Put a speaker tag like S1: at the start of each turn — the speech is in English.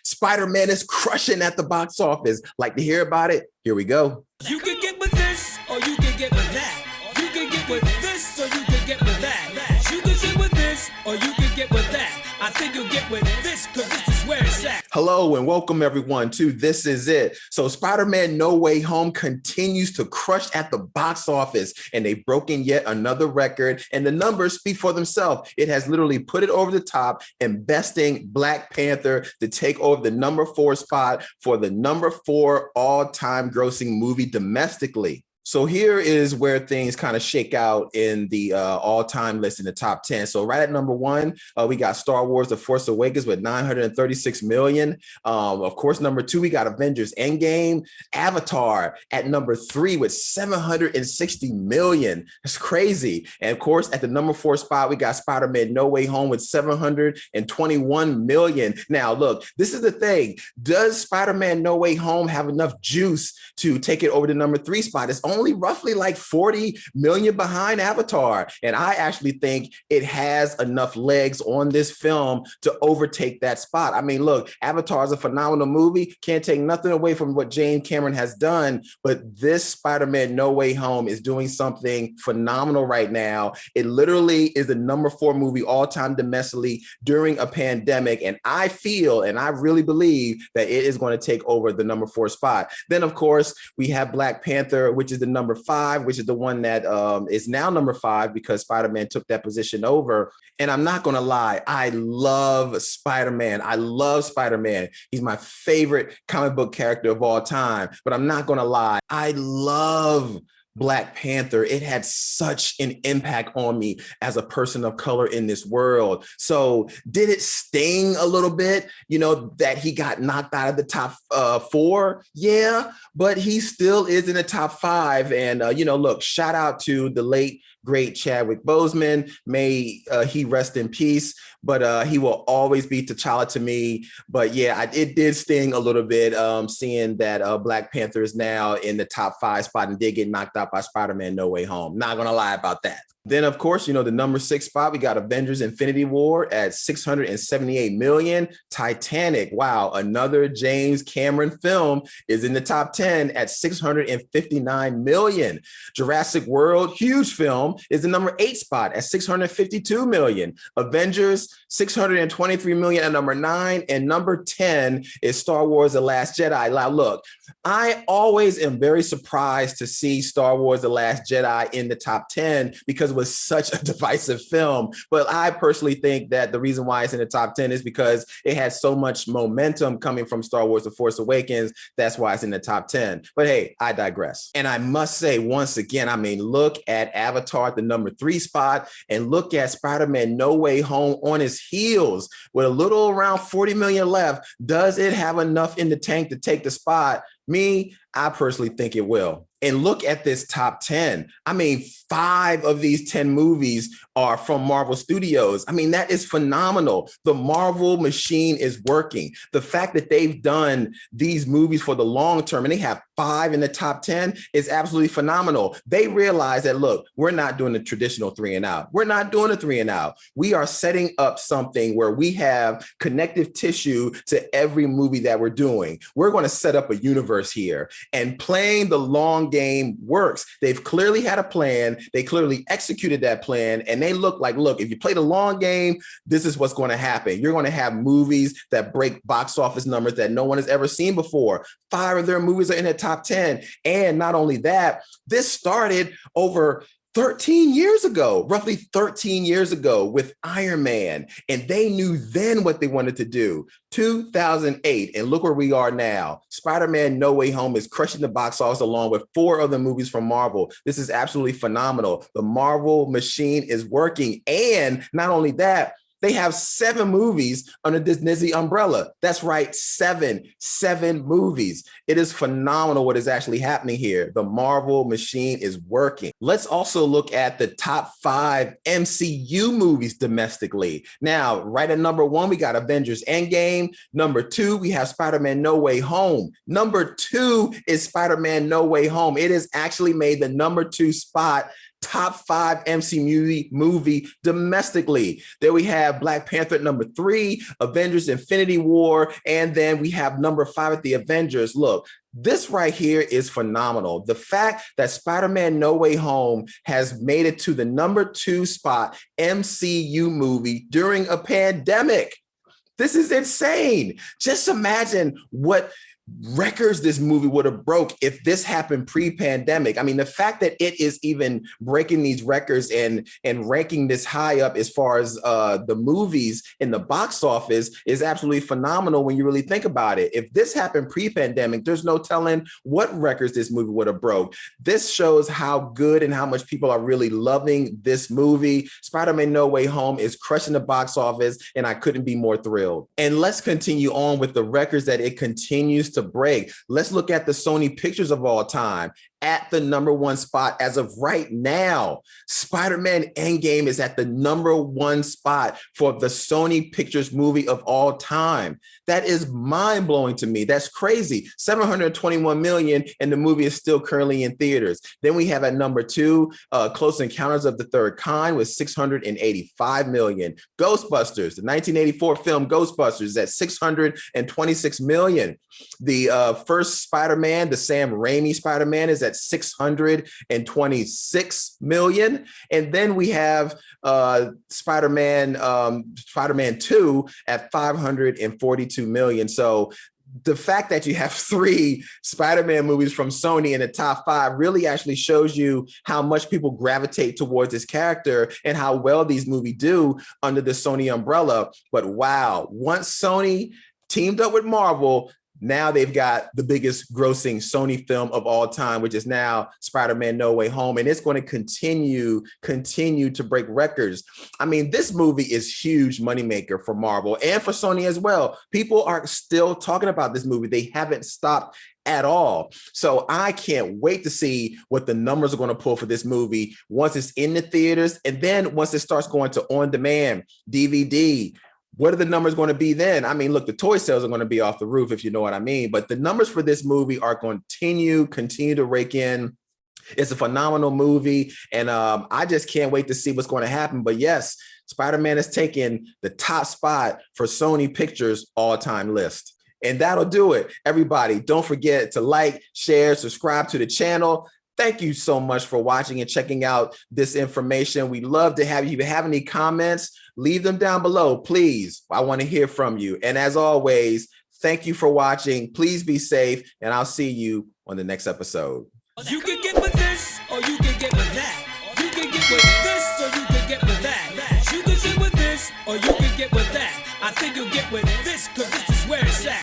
S1: SpiderMan is crushing at the box office. Like to hear about it? Here we go.
S2: You can get with this, or you can get with that. You can get with this, or you can get with that. You can get with this, or you can get with that. I think you'll get with this, because this is where it's at.
S1: Hello and welcome everyone to This Is It. So Spider-Man No Way Home continues to crush at the box office, and they've broken yet another record, and the numbers speak for themselves. It has literally put it over the top and besting Black Panther to take over the number 4 spot for the number 4 all-time grossing movie domestically. So here is where things kind of shake out in the all-time list in the top 10. So right at number 1, we got Star Wars: The Force Awakens with 936 million. Of course, number 2, we got Avengers Endgame. Avatar at number 3 with 760 million. That's crazy. And of course, at the number 4 spot, we got Spider-Man No Way Home with 721 million. Now, look, this is the thing. Does Spider-Man No Way Home have enough juice to take it over the number 3 spot? It's only roughly like 40 million behind Avatar. And I actually think it has enough legs on this film to overtake that spot. I mean, look, Avatar is a phenomenal movie. Can't take nothing away from what James Cameron has done, but this Spider-Man No Way Home is doing something phenomenal right now. It literally is the number 4 movie all time domestically during a pandemic. And I feel, and I really believe that it is going to take over the number 4 spot. Then of course, we have Black Panther, which is the number 5, which is the one that is now number 5 because Spider-Man took that position over. And I'm not going to lie, I love Spider-Man. I love Spider-Man. He's my favorite comic book character of all time. But I'm not going to lie, I love Black Panther. It had such an impact on me as a person of color in this world. So did it sting a little bit, that he got knocked out of the top 4? Yeah, but he still is in the top 5. And, look, shout out to the late, great Chadwick Boseman. May he rest in peace, but he will always be T'Challa to me. But yeah, it did sting a little bit seeing that Black Panther is now in the top 5 spot and did get knocked out by Spider-Man No Way Home. Not gonna lie about that. Then, of course, the number 6 spot, we got Avengers Infinity War at 678 million. Titanic, wow, another James Cameron film is in the top 10 at 659 million. Jurassic World, huge film, is the number 8 spot at 652 million. Avengers, 623 million at number 9. And number 10 is Star Wars: The Last Jedi. Now, look, I always am very surprised to see Star Wars: The Last Jedi in the top 10 because it was such a divisive film. But I personally think that the reason why it's in the top 10 is because it had so much momentum coming from Star Wars: The Force Awakens. That's why it's in the top 10. But hey, I digress. And I must say once again, look at Avatar at the number 3 spot and look at Spider-Man No Way Home on his heels with a little around 40 million left. Does it have enough in the tank to take the spot? Me, I personally think it will. And look at this top 10. 5 of these 10 movies are from Marvel Studios. That is phenomenal. The Marvel machine is working. The fact that they've done these movies for the long term and they have 5 in the top 10 is absolutely phenomenal. They realize that, look, we're not doing the traditional 3 and out. We're not doing a 3 and out. We are setting up something where we have connective tissue to every movie that we're doing. We're going to set up a universe here, and playing the long game works. They've clearly had a plan. They clearly executed that plan, and they look, if you play the long game, this is what's going to happen. You're going to have movies that break box office numbers that no one has ever seen before. 5 of their movies are in the top 10. And not only that, this started over 13 years ago, roughly 13 years ago with Iron Man. And they knew then what they wanted to do. 2008. And look where we are now. Spider-Man No Way Home is crushing the box office along with 4 other movies from Marvel. This is absolutely phenomenal. The Marvel machine is working. And not only that, they have 7 movies under this Disney umbrella. That's right, 7 movies. It is phenomenal what is actually happening here. The Marvel machine is working. Let's also look at the top 5 MCU movies domestically. Now, right at number 1, we got Avengers Endgame. Number 2, we have Spider-Man No Way Home. Number 2 is Spider-Man No Way Home. It has actually made the number 2 spot top 5 MC movie domestically. Then we have Black Panther at number 3, Avengers Infinity War, and then we have number 5 at the Avengers. Look, this right here is phenomenal. The fact that Spider-Man No Way Home has made it to the number 2 spot MCU movie during a pandemic. This is insane. Just imagine what records this movie would have broke if this happened pre-pandemic. I mean, the fact that it is even breaking these records and ranking this high up as far as the movies in the box office is absolutely phenomenal when you really think about it. If this happened pre-pandemic, there's no telling what records this movie would have broke. This shows how good and how much people are really loving this movie. Spider-Man No Way Home is crushing the box office, and I couldn't be more thrilled. And let's continue on with the records that it continues to break. Let's look at the Sony Pictures of all time. At the number 1 spot as of right now, Spider-Man Endgame is at the number 1 spot for the Sony Pictures movie of all time. That is mind-blowing to me. That's crazy. 721 million, and the movie is still currently in theaters. Then we have at number 2, Close Encounters of the Third Kind with 685 million. Ghostbusters, the 1984 film Ghostbusters, is at 626 million. The first Spider-Man, the Sam Raimi Spider-Man, is at 626 million. And then we have Spider-Man 2 at 542 million. So the fact that you have 3 Spider-Man movies from Sony in the top 5 really actually shows you how much people gravitate towards this character and how well these movies do under the Sony umbrella. But wow, once Sony teamed up with Marvel, now they've got the biggest grossing Sony film of all time, which is now Spider-Man No Way Home. And it's going to continue to break records. I mean, this movie is huge moneymaker for Marvel and for Sony as well. People are still talking about this movie. They haven't stopped at all. So I can't wait to see what the numbers are going to pull for this movie once it's in the theaters. And then once it starts going to on-demand, DVD, what are the numbers going to be then? I mean, look, the toy sales are going to be off the roof, if you know what I mean. But the numbers for this movie are going to continue to rake in. It's a phenomenal movie, and I just can't wait to see what's going to happen. But yes, Spider-Man is taking the top spot for Sony Pictures all-time list. And that'll do it. Everybody, don't forget to like, share, subscribe to the channel. Thank you so much for watching and checking out this information. We'd love to have you. If you have any comments, leave them down below, please. I want to hear from you. And as always, thank you for watching. Please be safe, and I'll see you on the next episode.
S2: You can get with this, or you can get with that. You can get with this, or you can get with that. You can get with this, or you can get with that. I think you'll get with this, because this is where it's at.